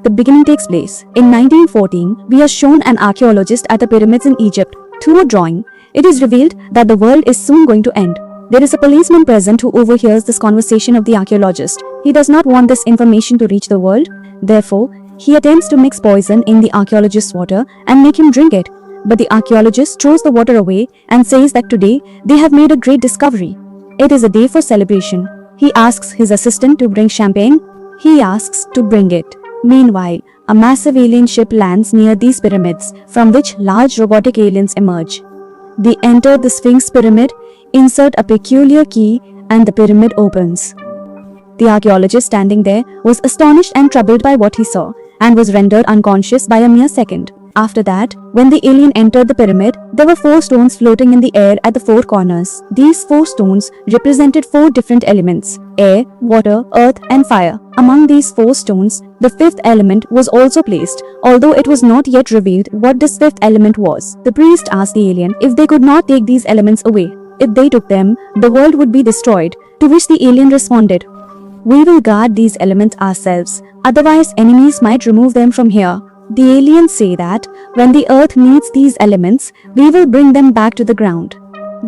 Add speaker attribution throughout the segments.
Speaker 1: the beginning takes place. In 1914, we are shown an archaeologist at the pyramids in Egypt. Through a drawing, it is revealed that the world is soon going to end. There is a policeman present who overhears this conversation of the archaeologist. He does not want this information to reach the world. Therefore, he attempts to mix poison in the archaeologist's water and make him drink it. But the archaeologist throws the water away and says that today they have made a great discovery. It is a day for celebration. He asks his assistant to bring champagne. He asks to bring it. Meanwhile, a massive alien ship lands near these pyramids, from which large robotic aliens emerge. They enter the Sphinx pyramid, insert a peculiar key, and the pyramid opens. The archaeologist standing there was astonished and troubled by what he saw, and was rendered unconscious by a mere second. After that, when the alien entered the pyramid, there were 4 stones floating in the air at the 4 corners. These 4 stones represented 4 different elements: air, water, earth, and fire. Among these 4 stones, the 5th element was also placed, although it was not yet revealed what this 5th element was. The priest asked the alien if they could not take these elements away. If they took them, the world would be destroyed, to which the alien responded, "We will guard these elements ourselves, otherwise enemies might remove them from here." The aliens say that when the earth needs these elements, we will bring them back to the ground.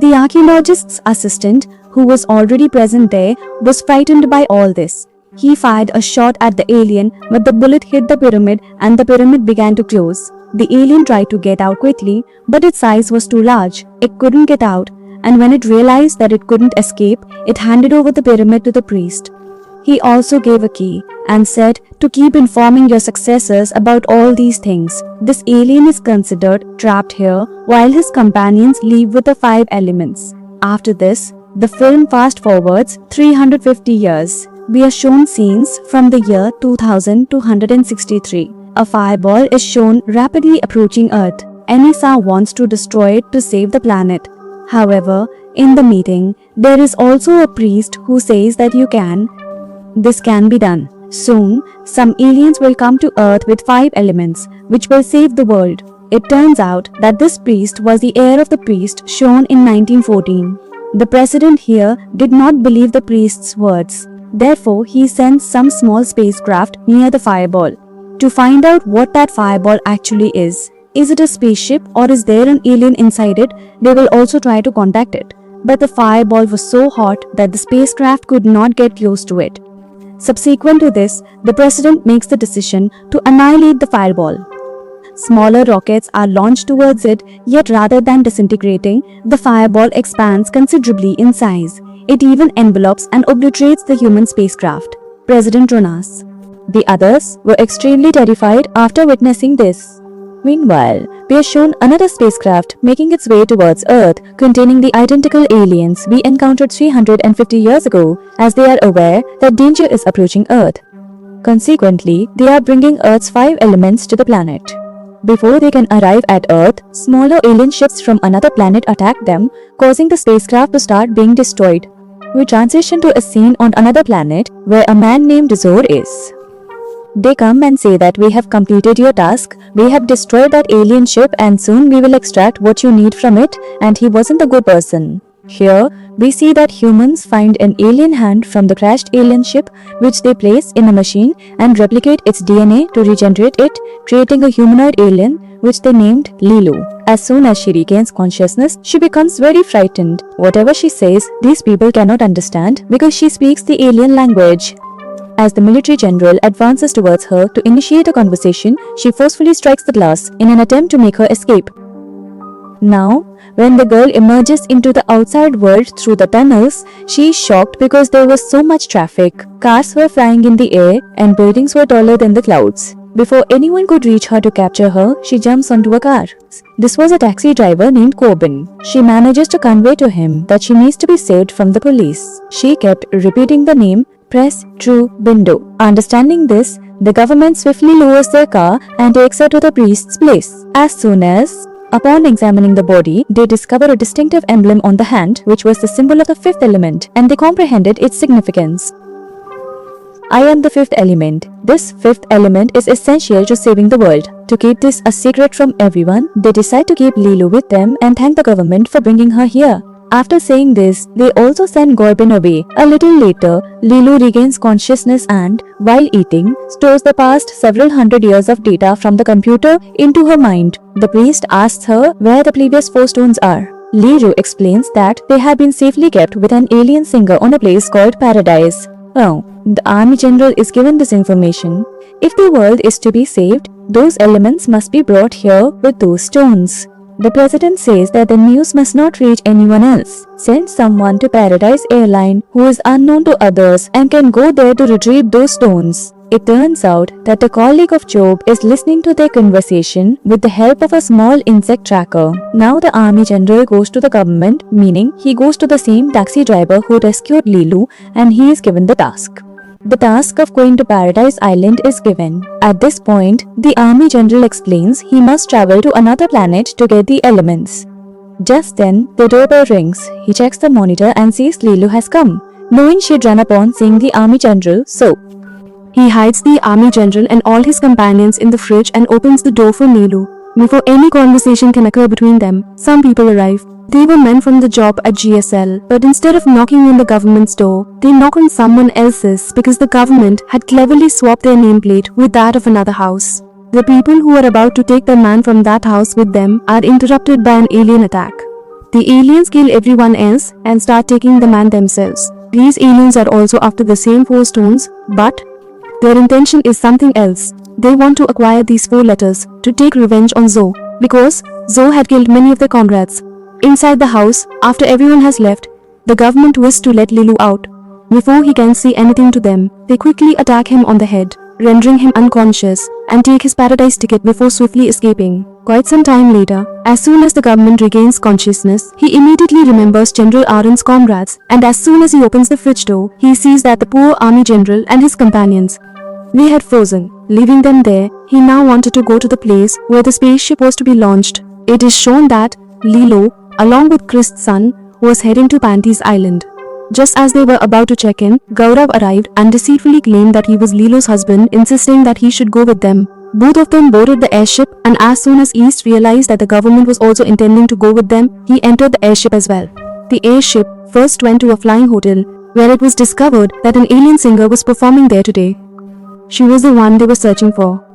Speaker 1: The archaeologist's assistant, who was already present there, was frightened by all this. He fired a shot at the alien, but the bullet hit the pyramid and the pyramid began to close. The alien tried to get out quickly, but its size was too large. It couldn't get out, and when it realized that it couldn't escape, it handed over the pyramid to the priest. He also gave a key and said to keep informing your successors about all these things. This alien is considered trapped here while his companions leave with the 5 elements. After this, the film fast forwards 350 years. We are shown scenes from the year 2263. A fireball is shown rapidly approaching Earth. NSA wants to destroy it to save the planet. However, in the meeting, there is also a priest who says that this can be done. Soon, some aliens will come to Earth with 5 elements, which will save the world. It turns out that this priest was the heir of the priest shown in 1914. The president here did not believe the priest's words. Therefore, he sends some small spacecraft near the fireball to find out what that fireball actually is. Is it a spaceship or is there an alien inside it? They will also try to contact it. But the fireball was so hot that the spacecraft could not get close to it. Subsequent to this, the president makes the decision to annihilate the fireball. Smaller rockets are launched towards it, yet rather than disintegrating, the fireball expands considerably in size. It even envelopes and obliterates the human spacecraft. President Jonas. The others were extremely terrified after witnessing this. Meanwhile, we are shown another spacecraft making its way towards Earth containing the identical aliens we encountered 350 years ago, as they are aware that danger is approaching Earth. Consequently, they are bringing Earth's 5 elements to the planet. Before they can arrive at Earth, smaller alien ships from another planet attack them, causing the spacecraft to start being destroyed. We transition to a scene on another planet where a man named Zor is. They come and say that we have completed your task, we have destroyed that alien ship and soon we will extract what you need from it, and he wasn't a good person. Here, we see that humans find an alien hand from the crashed alien ship, which they place in a machine and replicate its DNA to regenerate it, creating a humanoid alien, which they named Lilu. As soon as she regains consciousness, she becomes very frightened. Whatever she says, these people cannot understand because she speaks the alien language. As the military general advances towards her to initiate a conversation, she forcefully strikes the glass in an attempt to make her escape. Now, when the girl emerges into the outside world through the tunnels, she is shocked because there was so much traffic. Cars were flying in the air and buildings were taller than the clouds. Before anyone could reach her to capture her, she jumps onto a car. This was a taxi driver named Corbin. She manages to convey to him that she needs to be saved from the police. She kept repeating the name Press True Bindo. Understanding this, the government swiftly lowers their car and takes her to the priest's place. Upon examining the body, they discover a distinctive emblem on the hand, which was the symbol of the 5th element, and they comprehended its significance. I am the 5th element. This 5th element is essential to saving the world. To keep this a secret from everyone, they decide to keep Lilu with them and thank the government for bringing her here. After saying this, they also send Gorbin away. A little later, Lilu regains consciousness and, while eating, stores the past several hundred years of data from the computer into her mind. The priest asks her where the previous 4 stones are. Lilu explains that they have been safely kept with an alien singer on a place called Paradise. Oh, the army general is given this information. If the world is to be saved, those elements must be brought here with those stones. The president says that the news must not reach anyone else. Send someone to Paradise Airline who is unknown to others and can go there to retrieve those stones. It turns out that a colleague of Job is listening to their conversation with the help of a small insect tracker. Now the army general goes to the government, meaning he goes to the same taxi driver who rescued Lilu, and he is given the task. The task of going to Paradise Island is given. At this point, the army general explains he must travel to another planet to get the elements. Just then, the doorbell rings. He checks the monitor and sees Lilu has come. Knowing she'd run upon seeing the army general, so he hides the army general and all his companions in the fridge and opens the door for Lilu. Before any conversation can occur between them, some people arrive. They were men from the job at GSL, but instead of knocking on the government's door, they knock on someone else's because the government had cleverly swapped their nameplate with that of another house. The people who are about to take the man from that house with them are interrupted by an alien attack. The aliens kill everyone else and start taking the man themselves. These aliens are also after the same 4 stones, but their intention is something else. They want to acquire these 4 letters to take revenge on Zoe, because Zoe had killed many of their comrades. Inside the house, after everyone has left, the government wishes to let Lilu out. Before he can say anything to them, they quickly attack him on the head, rendering him unconscious, and take his paradise ticket before swiftly escaping. Quite some time later, as soon as the government regains consciousness, he immediately remembers General Aaron's comrades, and as soon as he opens the fridge door, he sees that the poor army general and his companions, they had frozen. Leaving them there, he now wanted to go to the place where the spaceship was to be launched. It is shown that Lilu, along with Chris's son, was heading to Panties Island. Just as they were about to check in, Gaurav arrived and deceitfully claimed that he was Lilu's husband, insisting that he should go with them. Both of them boarded the airship, and as soon as East realized that the government was also intending to go with them, he entered the airship as well. The airship first went to a flying hotel, where it was discovered that an alien singer was performing there today. She was the one they were searching for.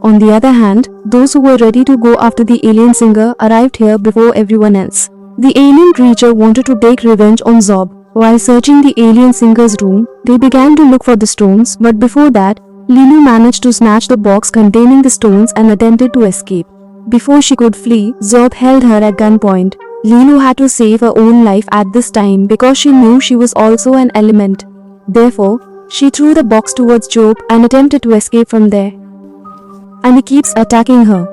Speaker 1: On the other hand, those who were ready to go after the alien singer arrived here before everyone else. The alien creature wanted to take revenge on Zob. While searching the alien singer's room, they began to look for the stones, but before that, Lilu managed to snatch the box containing the stones and attempted to escape. Before she could flee, Zob held her at gunpoint. Lilu had to save her own life at this time because she knew she was also an element. Therefore, she threw the box towards Job and attempted to escape from there. And he keeps attacking her.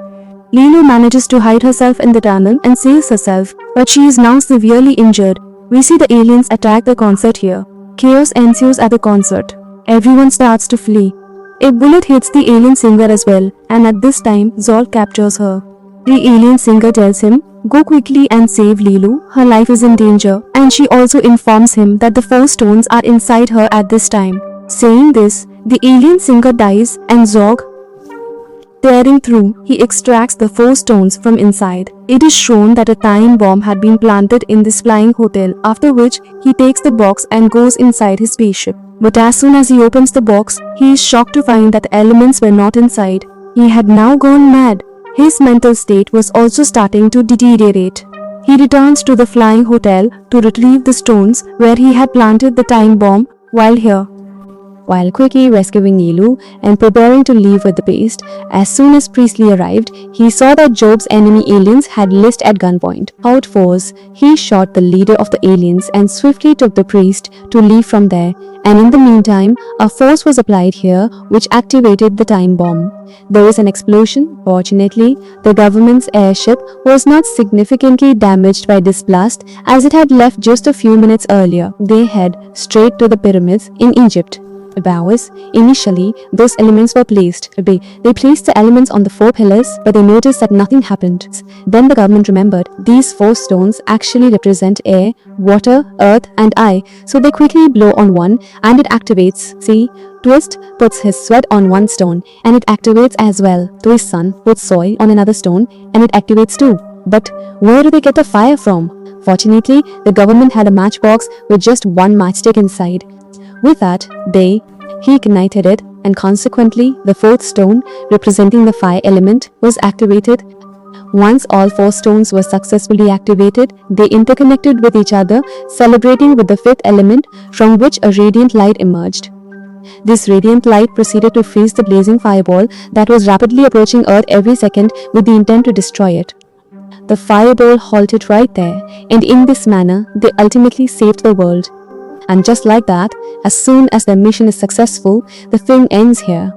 Speaker 1: Lilu manages to hide herself in the tunnel and saves herself, but she is now severely injured. We see the aliens attack the concert here. Chaos ensues at the concert. Everyone starts to flee. A bullet hits the alien singer as well, and at this time, Zol captures her. The alien singer tells him, "Go quickly and save Lilu, her life is in danger," and she also informs him that the 4 stones are inside her at this time. Saying this, the alien singer dies and Zog, tearing through, he extracts the 4 stones from inside. It is shown that a time bomb had been planted in this flying hotel, after which he takes the box and goes inside his spaceship. But as soon as he opens the box, he is shocked to find that the elements were not inside. He had now gone mad. His mental state was also starting to deteriorate. He returns to the flying hotel to retrieve the stones where he had planted the time bomb while here. While quickly rescuing Lilu and preparing to leave with the beast, as soon as Priestley arrived, he saw that Job's enemy aliens had List at gunpoint. Out force, he shot the leader of the aliens and swiftly took the priest to leave from there, and in the meantime, a force was applied here which activated the time bomb. There was an explosion. Fortunately, the government's airship was not significantly damaged by this blast as it had left just a few minutes earlier. They head straight to the pyramids in Egypt. Bowers, initially, those elements were placed. They placed the elements on the 4 pillars, but they noticed that nothing happened. Then the government remembered these 4 stones actually represent air, water, earth, and I, so they quickly blow on one and it activates. See, Twist puts his sweat on one stone and it activates as well. So his son puts soil on another stone and it activates too. But where do they get the fire from? Fortunately, the government had a matchbox with just one matchstick inside. With that, he ignited it, and consequently, the fourth stone, representing the fire element, was activated. Once all four stones were successfully activated, they interconnected with each other, celebrating with the fifth element, from which a radiant light emerged. This radiant light proceeded to freeze the blazing fireball that was rapidly approaching Earth every second with the intent to destroy it. The fireball halted right there, and in this manner, they ultimately saved the world. And just like that, as soon as their mission is successful, the film ends here.